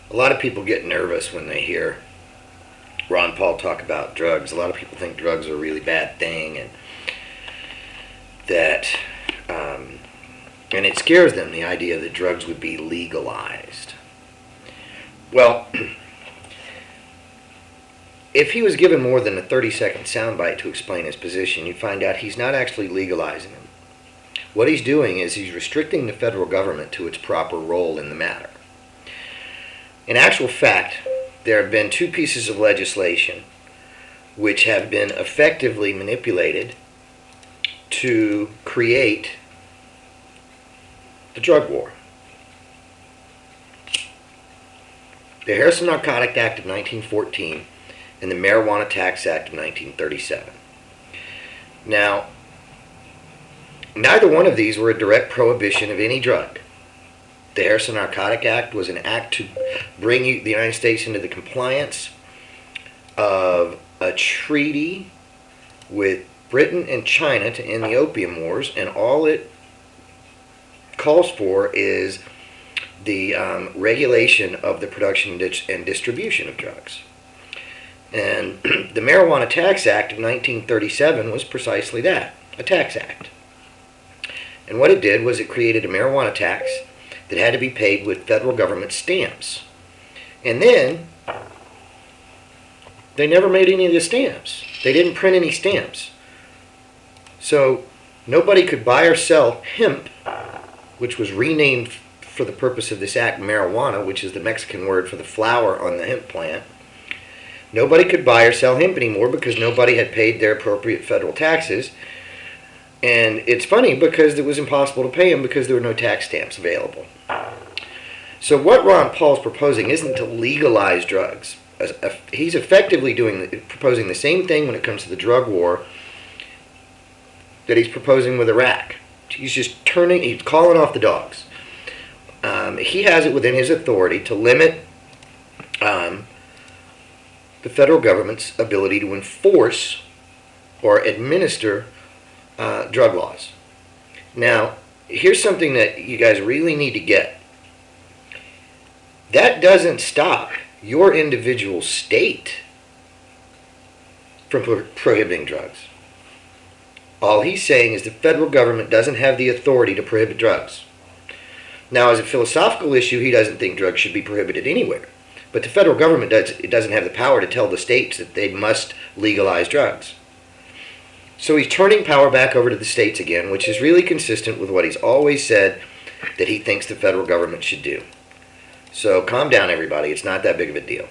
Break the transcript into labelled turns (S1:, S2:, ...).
S1: A lot of people get nervous when they hear Ron Paul talk about drugs. A lot of people think drugs are a really bad thing, and that, and it scares them, the idea that drugs would be legalized. Well, if he was given more than a 30-second soundbite to explain his position, you'd find out he's not actually legalizing them. What he's doing is he's restricting the federal government to its proper role in the matter. In actual fact, there have been two pieces of legislation which have been effectively manipulated to create the drug war. The Harrison Narcotic Act of 1914 and the Marijuana Tax Act of 1937. Now, neither one of these were a direct prohibition of any drug. The Harrison Narcotic Act was an act to bring the United States into the compliance of a treaty with Britain and China to end the opium wars, and all it calls for is the regulation of the production and distribution of drugs. And the Marijuana Tax Act of 1937 was precisely that, a tax act. And what it did was it created a marijuana tax that had to be paid with federal government stamps. And then, they never made any of the stamps. They didn't print any stamps. So, nobody could buy or sell hemp, which was renamed for the purpose of this act marijuana, which is the Mexican word for the flower on the hemp plant. Nobody could buy or sell hemp anymore because nobody had paid their appropriate federal taxes. And it's funny because it was impossible to pay them because there were no tax stamps available. So what Ron Paul's proposing isn't to legalize drugs. He's effectively proposing the same thing when it comes to the drug war that he's proposing with Iraq. He's calling off the dogs. He has it within his authority to limit the federal government's ability to enforce or administer drug laws. Now, here's something that you guys really need to get. That doesn't stop your individual state from prohibiting drugs. All he's saying is the federal government doesn't have the authority to prohibit drugs. Now, as a philosophical issue, he doesn't think drugs should be prohibited anywhere. But the federal government doesn't have the power to tell the states that they must legalize drugs. So he's turning power back over to the states again, which is really consistent with what he's always said that he thinks the federal government should do. So calm down, everybody. It's not that big of a deal.